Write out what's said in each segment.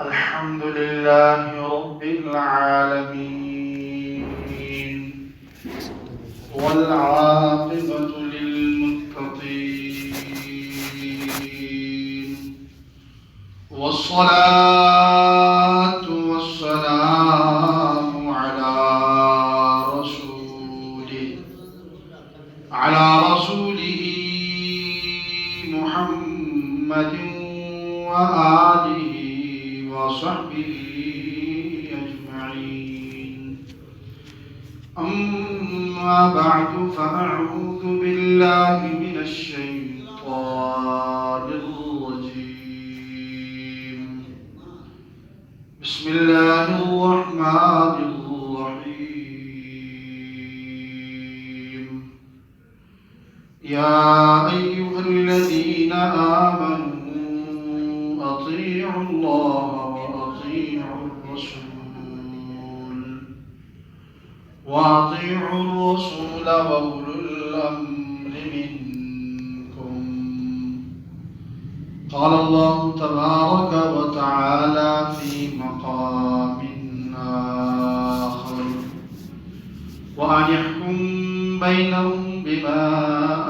الحمد لله رب العالمين والعاقبة للمتقين والصلاة والسلام على رسوله محمد وآله وصحبه أجمعين. أما بعد فأعوذ بالله من الشيطان الرجيم. بسم الله الرحمن الرحيم. يا أيها الذين آمنوا أطيعوا الله وأطيعوا الرسول وأولو الأمر منكم. قال الله تبارك وتعالى في مقام آخر: وأن يحكم بينهم بما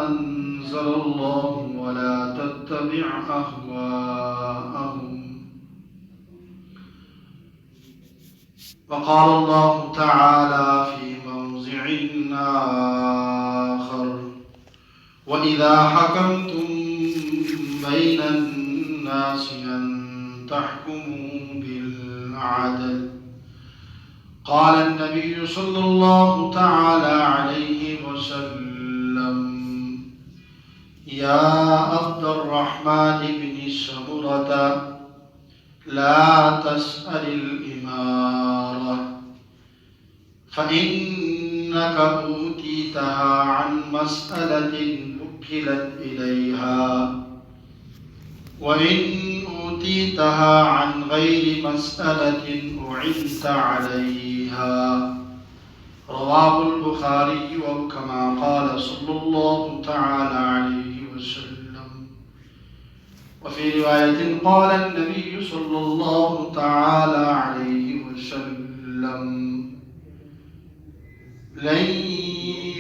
أنزل الله ولا تتبع أهواءهم. وقال الله تعالى في موضع آخر: وإذا حكمتم بين الناس أن تحكموا بالعدل. قال النبي صلى الله تعالى عليه وسلم: يا عبد الرحمن بن سمرة، لا تسأل الإمارة، فإنك أوتيتها عن مسألة وكلت إليها، وإن أوتيتها عن غير مسألة أعنت عليها. رواه البخاري وكما قال صلى الله تعالى عليه وسلم. وفي رواية قال النبي صلى الله تعالى عليه وسلم: لن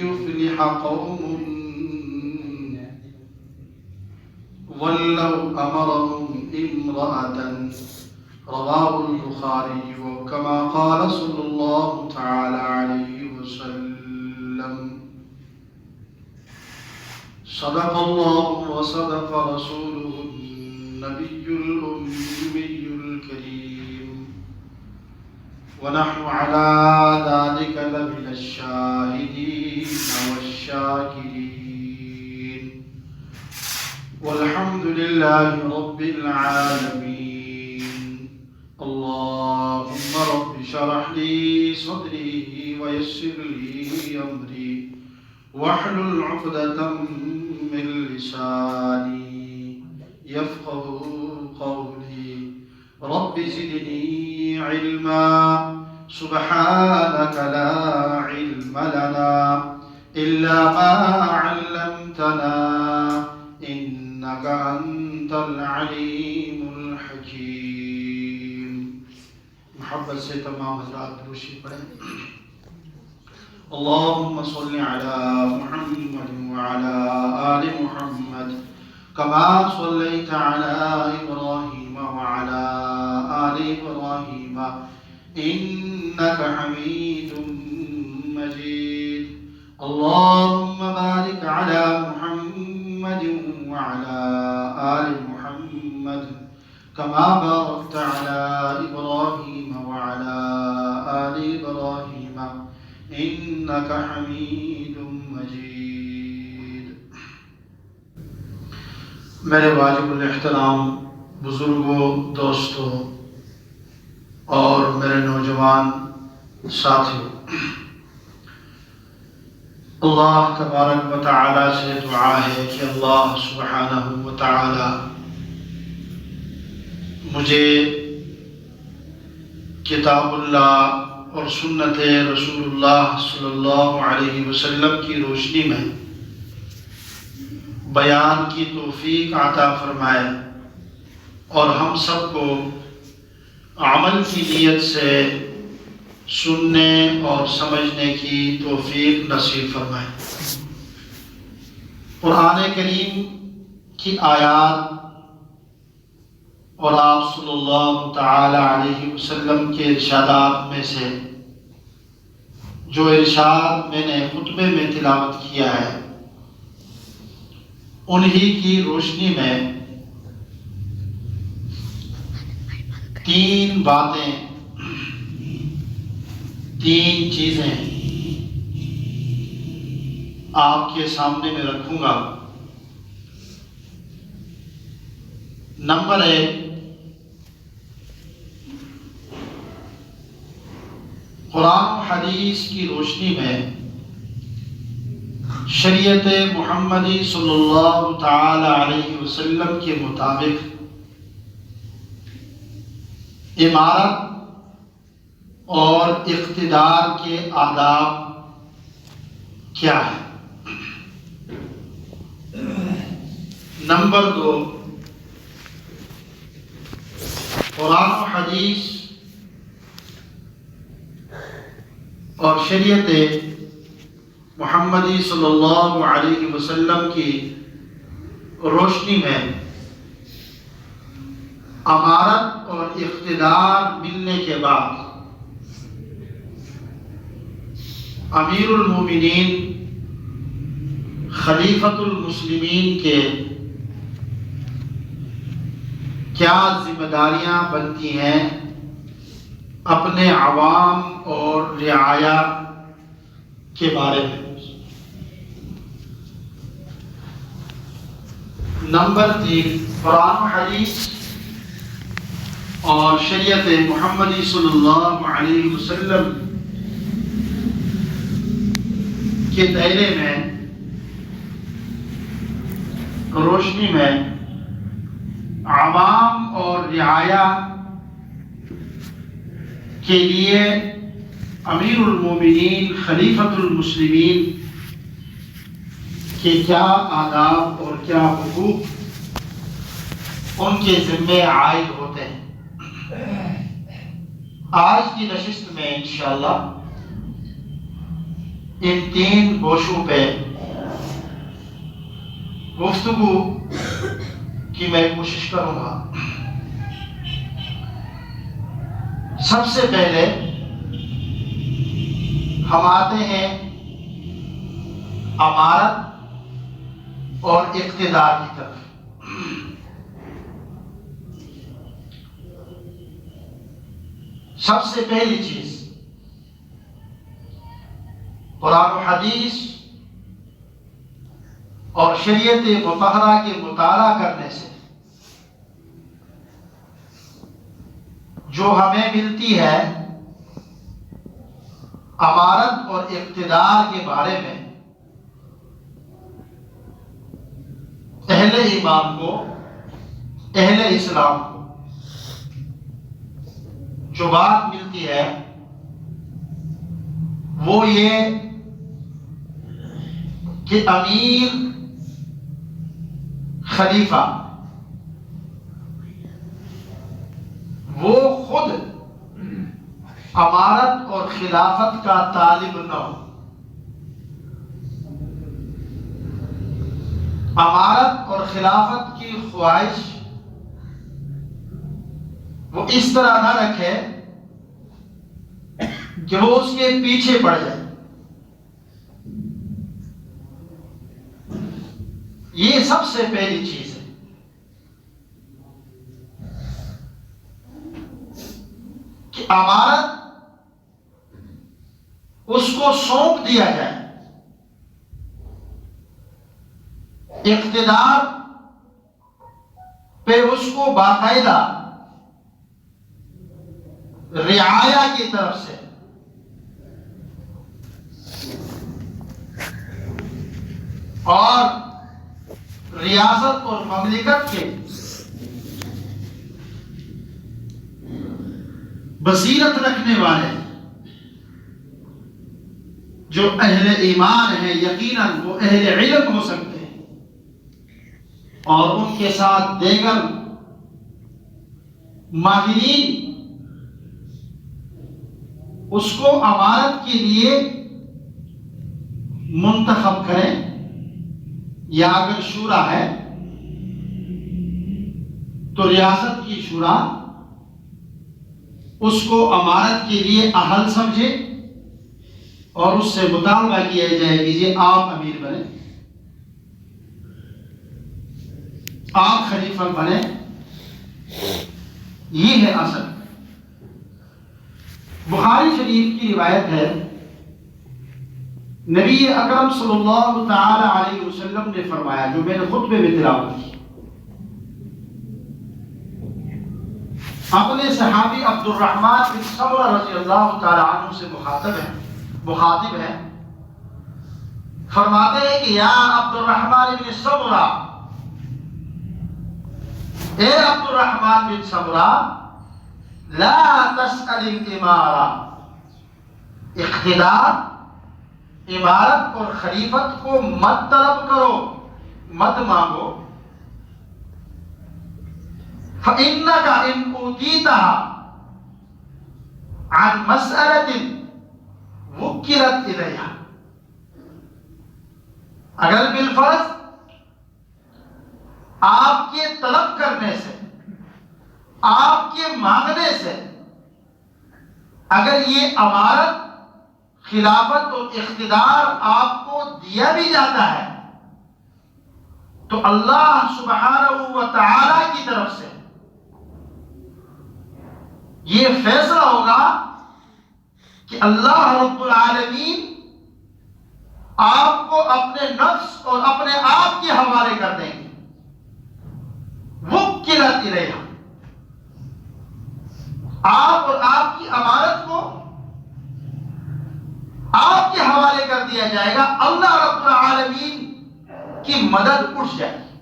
يفلح قوم ولو أمرهم امرأة. رواه البخاري وكما قال صلى الله تعالى عليه وسلم. صدق الله وصدق رسوله النبي الأمي الكريم، ونحن على ذلك لمن الشاهدين والشاكرين، والحمد لله رب العالمين. اللهم رب اشرح لي صدري ويسر لي أمري واحلل عقدة من لساني يفقه قولي. رب زدني علما. سبحانك لا علم لنا إلا ما علمتنا إنك أنت العليم الحكيم. محبت سے تمام حضرات دروشی پڑھیں. اللهم صل على محمد وعلى آل محمد كما صليت على إبراهيم وعلى آل إبراهيم إنك حميد مجيد. اللهم بارك على محمد وعلى آل محمد كما باركت على إبراهيم وعلى آل إبراهيم إنك حميد مجيد. میرے واجب الاحترام بزرگوں، دوستوں اور میرے نوجوان ساتھیوں، اللہ تبارک و تعالی سے دعا ہے کہ اللہ سبحانہ و تعالی مجھے کتاب اللہ اور سنت رسول اللہ صلی اللہ علیہ وسلم کی روشنی میں بیان کی توفیق عطا فرمائے اور ہم سب کو عمل کی نیت سے سننے اور سمجھنے کی توفیق نصیب فرمائے۔ قرآن کریم کی آیات اور آپ صلی اللہ تعالی علیہ وسلم کے ارشادات میں سے جو ارشاد میں نے خطبے میں تلاوت کیا ہے، انہی کی روشنی میں تین باتیں، تین چیزیں آپ کے سامنے میں رکھوں گا۔ نمبر 1، قرآن و حدیث کی روشنی میں شریعت محمدی صلی اللہ تعالی علیہ وسلم کے مطابق امارت اور اقتدار کے آداب کیا ہے۔ نمبر 2، قرآن و حدیث اور شریعت محمدی صلی اللہ علیہ وسلم کی روشنی میں امارت اور اقتدار ملنے کے بعد امیر المومنین خلیفۃ المسلمین کے کیا ذمہ داریاں بنتی ہیں اپنے عوام اور رعایا کے بارے میں۔ نمبر 3، قرآن و حدیث اور شریعت محمدی صلی اللہ علیہ وسلم کے دائرے میں روشنی میں عوام اور رعایا کے لیے امیر المومنین خلیفۃ المسلمین کے کیا آداب اور کیا حقوق ان کے ذمے عائد ہوتے ہیں۔ آج کی نشست میں انشاءاللہ ان تین گوشوں پہ گفتگو کی میں کوشش کروں گا۔ سب سے پہلے ہم آتے ہیں امارت اور اقتدار کی طرف۔ سب سے پہلی چیز، قرآن و حدیث اور شریعت مطہرہ کے مطالعہ کرنے سے جو ہمیں ملتی ہے امارت اور اقتدار کے بارے میں، اہل ایمان کو، اہل اسلام کو جو بات ملتی ہے وہ یہ کہ امیر خلیفہ وہ خود امارت اور خلافت کا طالب نہ ہو، امارت اور خلافت کی خواہش وہ اس طرح نہ رکھے کہ وہ اس کے پیچھے پڑ جائے۔ یہ سب سے پہلی چیز ہے کہ امارت اس کو سونپ دیا جائے، اقتدار پہ اس کو باقاعدہ رعایا کی طرف سے اور ریاست اور مملکت کے بصیرت رکھنے والے جو اہل ایمان ہیں، یقیناً وہ اہل علم ہو سکتے ہیں، اور ان کے ساتھ دیگر ماہرین اس کو امارت کے لیے منتخب کریں، یا اگر شورا ہے تو ریاست کی شورا اس کو امارت کے لیے اہل سمجھے اور اس سے مطالبہ کیا جائے کہ یہ آپ امیر بنے، آپ خلیفہ بنے۔ یہ ہے اصل۔ بخاری شریف کی روایت ہے، نبی اکرم صلی اللہ تعالی علیہ وسلم نے فرمایا، جو میں نے خطبے میں تلاوت کی، اپنے صحابی عبد الرحمن بن سمرہ رضی اللہ تعالی عنہ سے مخاطب ہے، فرماتے ہیں کہ یا عبد الرحمن بن سمرہ، اے عبد الرحمن بن سمرہ، لا تسأل الامارہ، اقتدار، امارت اور خلیفت کو مت طلب کرو، مت مانگو، فإنك إن أوتيتها عن مسألة وكلت إليها، اگر بالفرض آپ کے طلب کرنے سے، آپ کے مانگنے سے اگر یہ امارت، خلافت اور اقتدار آپ کو دیا بھی جاتا ہے تو اللہ سبحانہ و تعالی کی طرف سے یہ فیصلہ ہوگا کہ اللہ رب العالمین آپ کو اپنے نفس اور اپنے آپ کے حوالے کر دیں گے۔ وکلت الیہا، آپ اور آپ کی امارت کو آپ کے حوالے کر دیا جائے گا، اللہ رب العالمین کی مدد اٹھ جائے گی،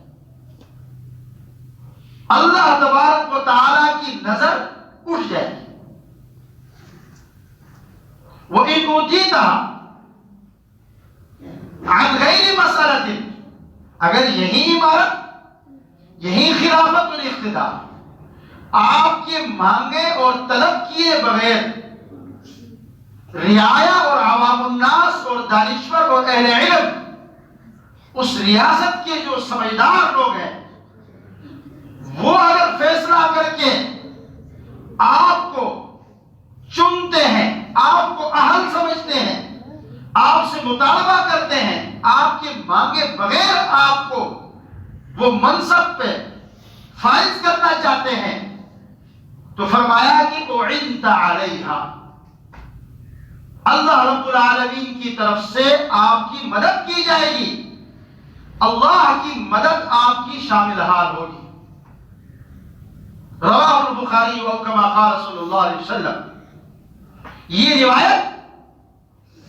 اللہ تبارک و تعالی کی نظر اٹھ جائے گی۔ وَإِنْ أُوتِيتَهَا عَنْ غَيْرِ مَسْأَلَةٍ، اگر یہی امارت، یہی خلافت اور اقتدار آپ کے مانگے اور طلب کیے بغیر رعایا اور عوام الناس اور دانشور اور اہل علم، اس ریاست کے جو سمجھدار لوگ ہیں، وہ اگر فیصلہ کر کے آپ کو چنتے ہیں، آپ کو اہل سمجھتے ہیں، آپ سے مطالبہ کرتے ہیں، آپ کے مانگے بغیر آپ کو وہ منصب پہ فائز کرنا چاہتے ہیں، تو فرمایا کہ اعنت علیہا، اللہ رب العالمین کی طرف سے آپ کی مدد کی جائے گی، اللہ کی مدد آپ کی شامل حال ہوگی۔ رواہ البخاری و کما قال صلی اللہ علیہ وسلم، یہ روایت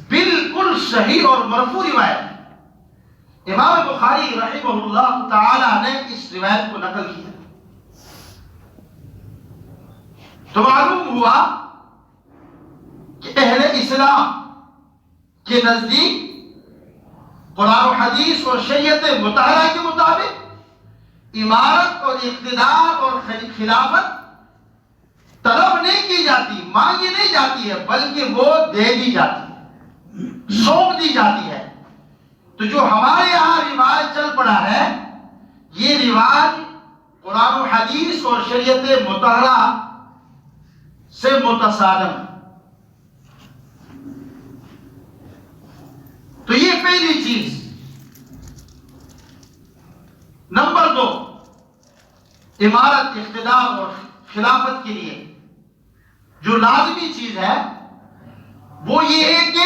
بالکل صحیح اور مرفوع روایت ہے۔ امام بخاری رحمہ اللہ تعالی نے اس روایت کو نقل کیا تو معلوم ہوا کہ اہل اسلام کے نزدیک قرآن و حدیث اور شریعت مطالعہ کے مطابق امارت اور اقتدار اور خلافت طلب نہیں کی جاتی، مانگی نہیں جاتی ہے، بلکہ وہ دے دی جاتی ہے، سونپ دی جاتی ہے۔ تو جو ہمارے یہاں رواج چل پڑا ہے، یہ رواج قرآن و حدیث اور شریعت مطالعہ سے متصادم ہے۔ تو یہ پہلی چیز۔ نمبر 2، امارت، اقتدار اور خلافت کے لیے جو لازمی چیز ہے وہ یہ ہے کہ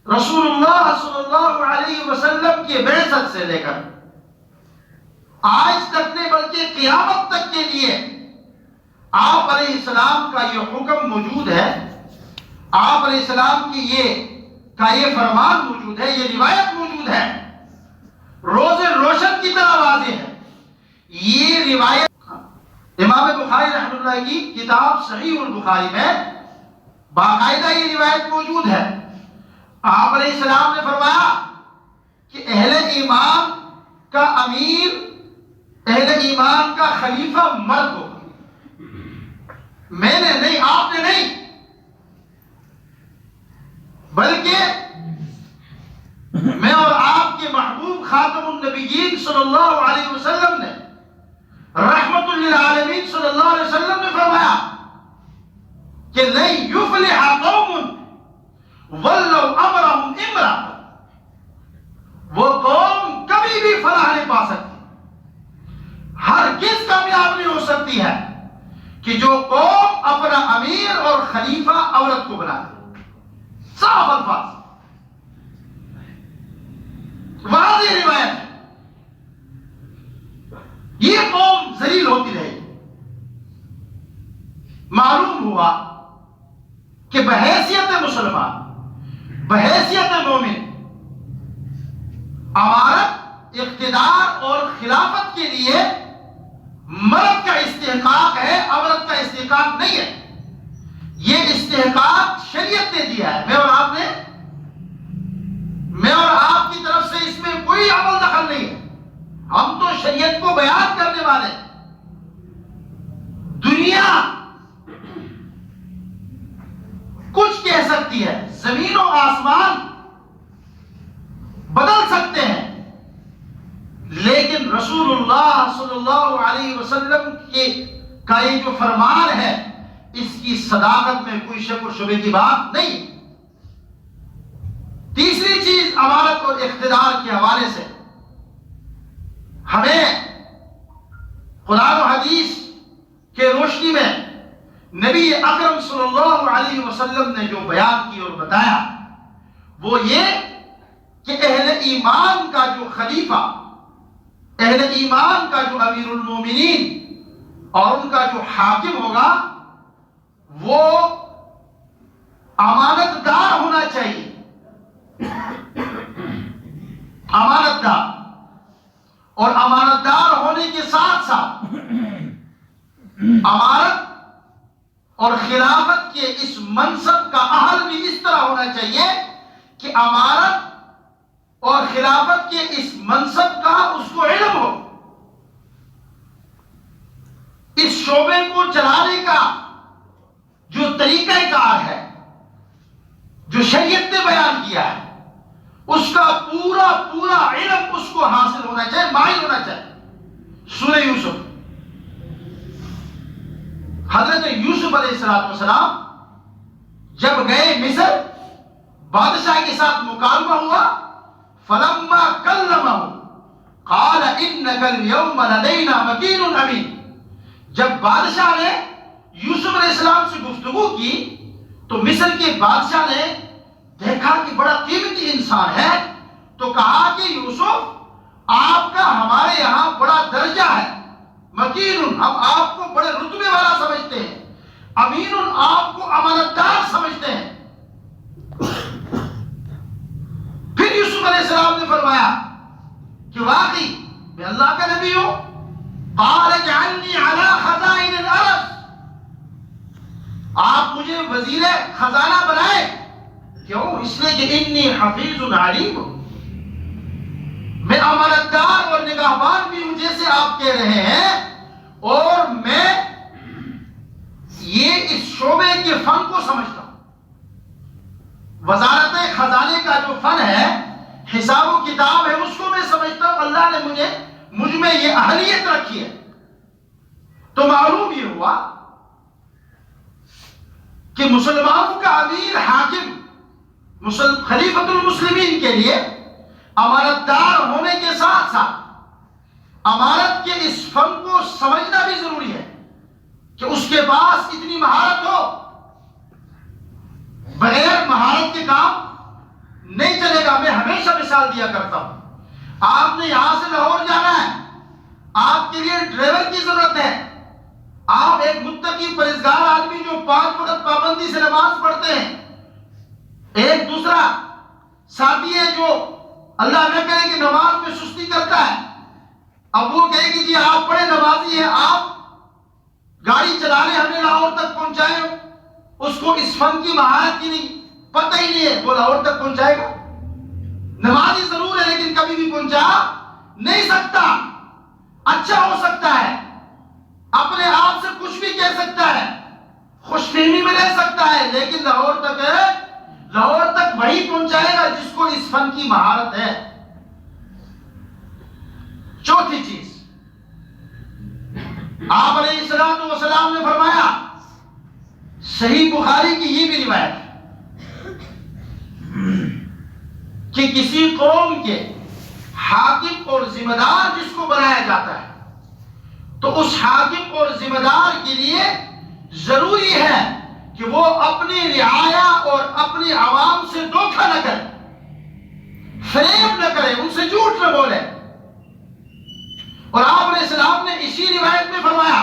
رسول اللہ صلی اللہ علیہ وسلم کی بعثت سے لے کر آج تک نہیں بلکہ قیامت تک کے لیے آپ علیہ السلام کا یہ حکم موجود ہے، آپ علیہ السلام کی یہ فرمان موجود ہے، یہ روایت موجود ہے، روز روشن کی طرح واضح ہے۔ یہ روایت امام بخاری رحمۃ اللہ کی کتاب صحیح البخاری میں باقاعدہ یہ روایت موجود ہے۔ آپ علیہ السلام نے فرمایا کہ اہل ایمان کا امیر، اہل ایمان کا خلیفہ مرد ہوگا، میں نے نہیں، آپ نے نہیں، بلکہ میں اور آپ کے محبوب خاتم النبیین صلی اللہ علیہ وسلم نے رحمت للعالمین صلی اللہ علیہ وسلم نے فرمایا کہ لن یفلح قوم ولو امرهم امرأ، وہ قوم کبھی بھی فلاح نہیں پا سکتی، ہرگز کامیاب نہیں ہو سکتی ہے کہ جو قوم اپنا امیر اور خلیفہ عورت کو بنا دے۔ صاف الفاظ، واضح روایت ہے، یہ قوم ذلیل ہوتی رہے گی۔ معلوم ہوا کہ بحیثیت مسلمان، بحیثیت مومن، امارت، اقتدار اور خلافت کے لیے مرد کا استحقاق ہے، عورت کا استحقاق نہیں ہے۔ یہ استحقاق شریعت نے دیا ہے، میں اور آپ کی طرف سے اس میں کوئی عمل دخل نہیں ہے، ہم تو شریعت کو بیان کرنے والے۔ دنیا کچھ کہہ سکتی ہے، زمین و آسمان بدل سکتے ہیں، لیکن رسول اللہ صلی اللہ علیہ وسلم کا یہ جو فرمان ہے، اس کی صداقت میں کوئی شک و شبہ کی بات نہیں۔ تیسری چیز امارت اور اقتدار کے حوالے سے ہمیں قرآن و حدیث کے روشنی میں نبی اکرم صلی اللہ علیہ وسلم نے جو بیان کی اور بتایا وہ یہ کہ اہل ایمان کا جو خلیفہ، اہل ایمان کا جو امیر المومنین اور ان کا جو حاکم ہوگا وہ امانت دار ہونا چاہیے، امانت دار، اور امانت دار ہونے کے ساتھ ساتھ امارت اور خلافت کے اس منصب کا اہل بھی اس طرح ہونا چاہیے کہ امارت اور خلافت کے اس منصب کا اس کو علم ہو، اس شعبے کو چلانے کا جو طریقہ کار ہے، جو شریعت نے بیان کیا ہے، اس کا پورا علم اس کو حاصل ہونا چاہیے، ماہر ہونا چاہیے۔ سورہ یوسف، حضرت یوسف علیہ السلام جب گئے مصر، بادشاہ کے ساتھ مکالمہ ہوا، فلما کلمہ قال انک اليوم لدینا مکین امین۔ جب بادشاہ نے یوسف علیہ السلام سے گفتگو کی تو مصر کے بادشاہ نے دیکھا کہ بڑا قیمتی انسان ہے، تو کہا کہ یوسف آپ کا ہمارے یہاں بڑا درجہ ہے، مکین ہم آپ کو بڑے رتبے والا سمجھتے ہیں، امین آپ کو امانتدار سمجھتے ہیں۔ پھر یوسف علیہ السلام نے فرمایا کہ واقعی میں اللہ کا نبی ہوں، قال اجعلنی علی خزائن الارض، آپ مجھے وزیر خزانہ بنائے، کیوں؟ اس لیے کہ انی حفیظ علیم، میں امانتدار اور نگہبان بھی ہوں جیسے آپ کہہ رہے ہیں، اور میں یہ اس شعبے کے فن کو سمجھتا ہوں۔ وزارت خزانے کا جو فن ہے، حساب و کتاب ہے، اس کو میں سمجھتا ہوں، اللہ نے مجھ میں یہ اہلیت رکھی ہے۔ تو معلوم یہ ہوا کہ مسلمانوں کا امیر حاکم خلیفۃ المسلمین کے لیے امانت دار ہونے کے ساتھ ساتھ امارت کے اس فن کو سمجھنا بھی ضروری ہے کہ اس کے پاس اتنی مہارت ہو۔ بغیر مہارت کے کام نہیں چلے گا۔ میں ہمیشہ مثال دیا کرتا ہوں، آپ نے یہاں سے لاہور جانا ہے، آپ کے لیے ڈرائیور کی ضرورت ہے، آپ ایک متقی پرہیزگار آدمی جو 5 وقت پابندی سے نماز پڑھتے ہیں، ایک دوسرا ساتھی ہے جو اللہ نہ کرے کہ نماز میں سستی کرتا ہے، اب وہ کہے کہ جی آپ بڑے نمازی ہیں، آپ گاڑی چلانے ہمیں لاہور تک پہنچائے، اس کو اس فن کی مہارت کی نہیں پتہ ہی نہیں ہے، وہ لاہور تک پہنچائے گا؟ نمازی ضرور ہے لیکن کبھی بھی پہنچا نہیں سکتا۔ اچھا ہو سکتا ہے، اپنے آپ سے کچھ بھی کہہ سکتا ہے، خوش فہمی میں رہ سکتا ہے، لیکن لاہور لاہور تک وہی پہنچائے گا جس کو اس فن کی مہارت ہے۔ چوتھی چیز، آپ علیہ السلام نے فرمایا، صحیح بخاری کی یہ بھی روایت ہے کہ کسی قوم کے حاکم اور ذمہ دار جس کو بنایا جاتا ہے تو اس حاکم اور ذمہ دار کے لیے ضروری ہے کہ وہ اپنی رعایا اور اپنی عوام سے دھوکہ نہ کرے، فریب نہ کرے، ان سے جھوٹ نہ بولے۔ اور آپ علیہ السلام نے اسی روایت میں فرمایا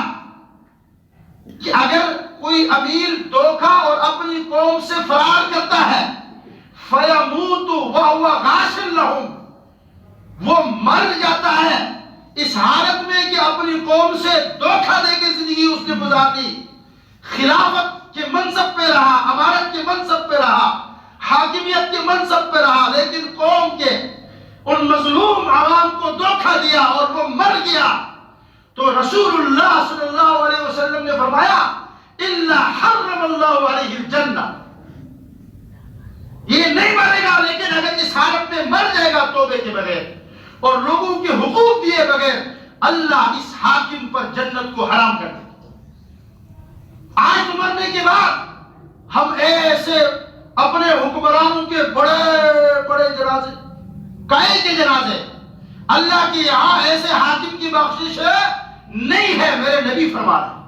کہ اگر کوئی امیر دھوکہ اور اپنی قوم سے فرار کرتا ہے فَيَمُوتُ وَهُوَ غَاشٍ لَهُمْ، وہ مر جاتا ہے اس حالت میں کہ اپنی قوم سے دھوکہ دے کے زندگی اس نے گزاری، خلافت کے منصب پہ رہا، امارت کے منصب پہ رہا، حاکمیت کے منصب پہ رہا، لیکن قوم کے ان مظلوم عوام کو دھوکہ دیا اور وہ مر گیا، تو رسول اللہ صلی اللہ علیہ وسلم نے فرمایا إِلَّا حَرَّمَ اللَّهُ عَلَيْهِ الْجَنَّةِ، یہ نہیں مرے گا لیکن اگر اس حالت میں مر جائے گا توبے کے بغیر اور لوگوں کے حقوق دیے بغیر، اللہ اس حاکم پر جنت کو حرام کر دے۔ آج مرنے کے بعد ہم ایسے اپنے حکمرانوں کے بڑے بڑے جنازے، کائے کے جنازے، اللہ کے یہاں ایسے حاکم کی بخشش نہیں ہے، میرے نبی فرما رہے ہیں،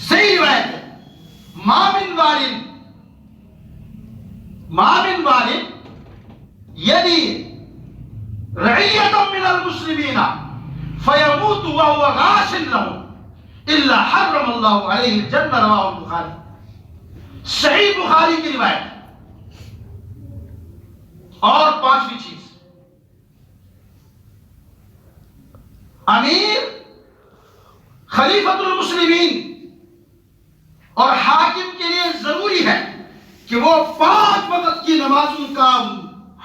صحیح روایت ہے، ما من والد یدی رعیت من المسلمین فیموت وهو غاش لهم الا حرم اللہ علیہ الجنہ، رواہ البخاری، صحیح بخاری کی روایت ہے۔ اور پانچویں چیز، امیر خلیفۃ المسلمین اور حاکم کے لیے ضروری ہے کہ وہ 5 وقت کی نمازوں کا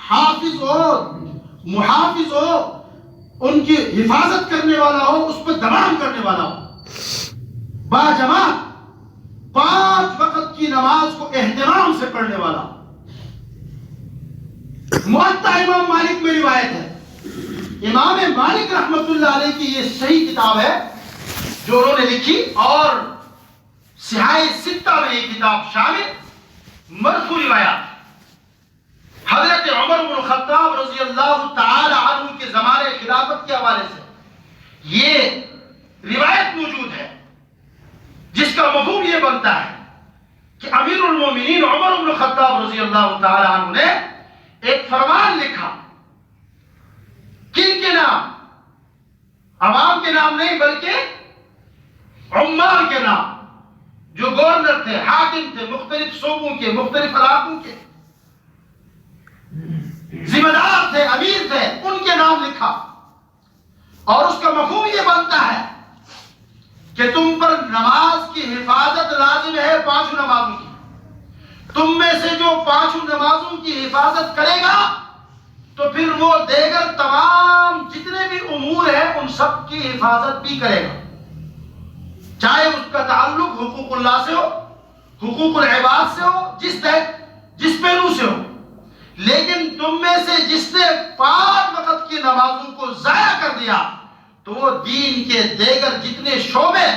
حافظ ہو، محافظ ہو، ان کی حفاظت کرنے والا ہو، اس پر دوام کرنے والا ہو، باجماعت 5 وقت کی نماز کو اہتمام سے پڑھنے والا ہو۔ موطا امام مالک میں روایت ہے، امام مالک رحمت اللہ علیہ کی یہ صحیح کتاب ہے جو انہوں نے لکھی، اور صحاح ستہ میں یہ کتاب شامل، مرفوع روایات، حضرت عمر بن الخطاب رضی اللہ تعالی عنہ کے زمانے خلافت کے حوالے سے یہ روایت موجود ہے، جس کا مفہوم یہ بنتا ہے کہ امیر المومنین عمر بن الخطاب رضی اللہ تعالی عنہ نے ایک فرمان لکھا، کن کے نام؟ عوام کے نام نہیں بلکہ عمال کے نام، جو گورنر تھے، حاکم تھے، مختلف صوبوں کے، مختلف علاقوں کے ذمہ دار تھے، امیر تھے، ان کے نام لکھا، اور اس کا مفہوم یہ بنتا ہے کہ تم پر نماز کی حفاظت لازم ہے 5 نمازوں کی، تم میں سے جو 5 نمازوں کی حفاظت کرے گا تو پھر وہ دیگر تمام جتنے بھی امور ہیں ان سب کی حفاظت بھی کرے گا، چاہے اس کا تعلق حقوق اللہ سے ہو، حقوق العباد سے ہو، جس پہلو سے ہو، لیکن تم میں سے جس نے 5 وقت کی نمازوں کو ضائع کر دیا تو وہ دین کے دیگر جتنے شعبے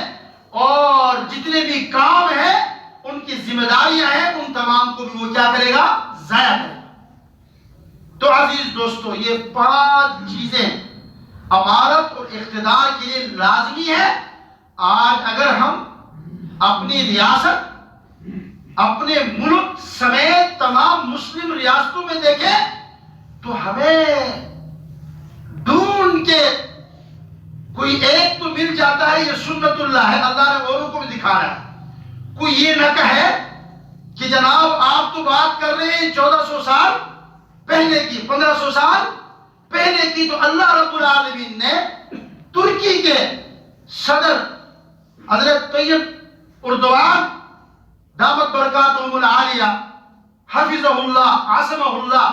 اور جتنے بھی کام ہیں، ان کی ذمہ داریاں ہیں، ان تمام کو بھی وہ کیا کرے گا؟ ضائع کرے گا۔ تو عزیز دوستو، یہ 5 چیزیں امارت اور اقتدار کے لیے لازمی ہے۔ آج اگر ہم اپنی ریاست، اپنے ملک سمیت تمام مسلم ریاستوں میں دیکھیں تو ہمیں ڈھونڈ کے کوئی ایک تو مل جاتا ہے، یہ سنت اللہ ہے، اللہ نے اوروں کو بھی دکھا رہا ہے۔ کوئی یہ نہ کہے کہ جناب آپ تو بات کر رہے ہیں 1400 سال پہلے کی، 1500 سال پہلے کی، تو اللہ رب العالمین نے ترکی کے صدر حضرت طیب اردوان دامت برکاتہم العالیہ حفظہ اللہ عصمہ اللہ،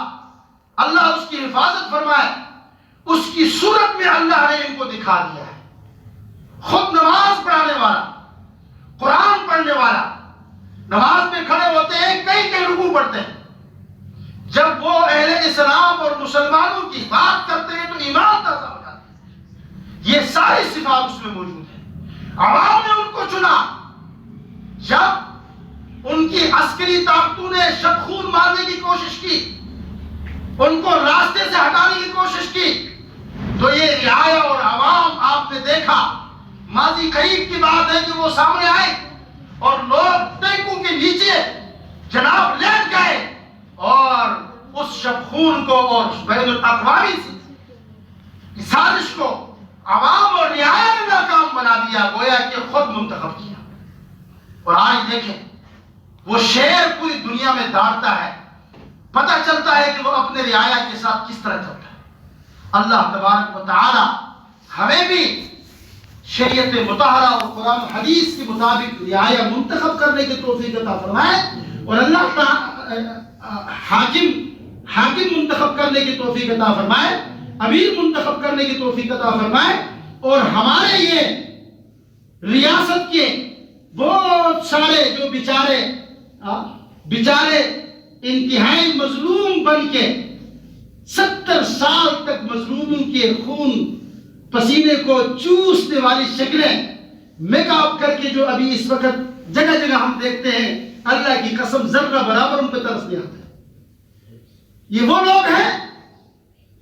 اللہ اس کی حفاظت فرمائے، اس کی صورت میں اللہ نے ان کو دکھا دیا ہے، خود نماز پڑھانے والا، قرآن پڑھنے والا، نماز میں کھڑے ہوتے ہیں، کئی کئی رکوع پڑھتے ہیں، جب وہ اہل اسلام اور مسلمانوں کی بات کرتے ہیں تو ایمان تازہ ہو جاتا ہے۔ یہ ساری صفات اس میں موجود ہیں۔ عوام نے ان کو چنا، جب ان کی عسکری طاقتوں نے شبخون مارنے کی کوشش کی، ان کو راستے سے ہٹانے کی کوشش کی، تو یہ رعایا اور عوام آپ نے دیکھا، ماضی قریب کی بات ہے کہ وہ سامنے آئے اور لوگ ٹینکوں کے نیچے جناب لیٹ گئے اور اس شبخون کو اور بین الاقوامی سازش کو عوام اور رعایا نے ناکام بنا دیا، گویا کہ خود منتخب کیا۔ اور آج دیکھیں وہ شیر پوری دنیا میں داڑتا ہے، پتہ چلتا ہے کہ وہ اپنے رعایا کے ساتھ کس طرح چلتا ہے۔ اللہ تبارک و تعالی ہمیں بھی شریعت مطہرہ اور قرآن و حدیث کے مطابق رعایا منتخب کرنے کی توفیق عطا فرمائے، اور اللہ تعالی حاکم منتخب کرنے کی توفیق عطا فرمائے، امیر منتخب کرنے کی توفیق عطا فرمائے، اور ہمارے یہ ریاست کے بہت سارے جو بیچارے انتہائی مظلوم بن کے 70 سال تک مظلوموں کے خون پسینے کو چوسنے والی شکلیں میک اپ کر کے جو ابھی اس وقت جگہ جگہ ہم دیکھتے ہیں، اللہ کی قسم ذرہ برابر ان پہ ترس نہیں آتا ہے۔ یہ وہ لوگ ہیں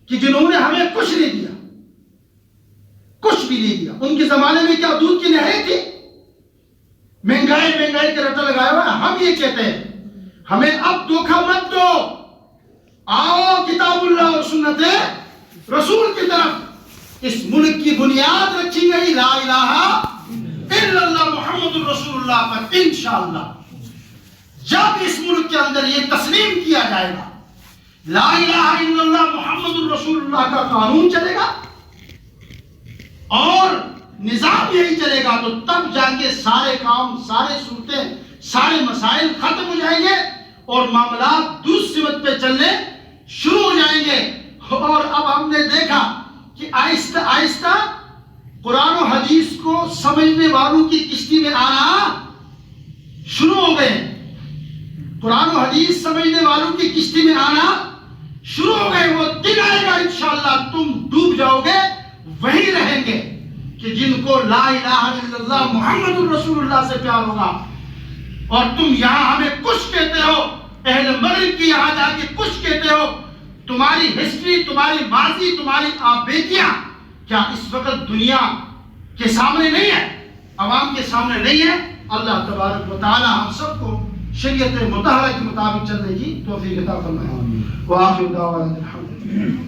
کہ جنہوں نے ہمیں کچھ نہیں دیا، کچھ بھی نہیں دیا۔ ان کے زمانے میں کیا دودھ کی نہریں تھی؟ مہنگائی کے رٹا لگایا ہوا ہے۔ ہم یہ کہتے ہیں ہمیں اب دھوکہ مت دو، آؤ کتاب اللہ اور سنت رسول کی طرف۔ اس ملک کی بنیاد رکھی گئی لا الہ الا اللہ محمد الرسول اللہ پر۔ انشاءاللہ جب اس ملک کے اندر یہ تسلیم کیا جائے گا لا الہ الا اللہ محمد الرسول اللہ کا قانون چلے گا اور نظام یہی چلے گا، تو تب جا کے سارے کام، سارے صورتیں، سارے مسائل ختم ہو جائیں گے اور معاملات دوسری سمت پہ چلنے شروع ہو جائیں گے۔ اور اب ہم نے دیکھا کہ آہستہ آہستہ قرآن و حدیث کو سمجھنے والوں کی کشتی میں آنا شروع ہو گئے۔ قرآن و حدیث سمجھنے والوں کی کشتی میں آنا شروع ہو گئے۔ وہ دن آئے گا انشاءاللہ تم ڈوب جاؤ گے، وہی رہیں گے کہ جن کو لا الہ الا اللہ محمد الرسول اللہ سے پیار ہوگا۔ اور تم یہاں ہمیں کچھ کہتے ہو، اہل مغرب کی یہاں جا کے کچھ کہتے ہو، تمہاری ہسٹری، تمہاری ماضی، تمہاری آبیتیاں کیا اس وقت دنیا کے سامنے نہیں ہے، عوام کے سامنے نہیں ہے؟ اللہ تبارک و تعالی ہم سب کو شریعت مطہرہ کے مطابق چلنے کی توفیق عطا فرمائے۔ وآخر دعوانا الحمدللہ۔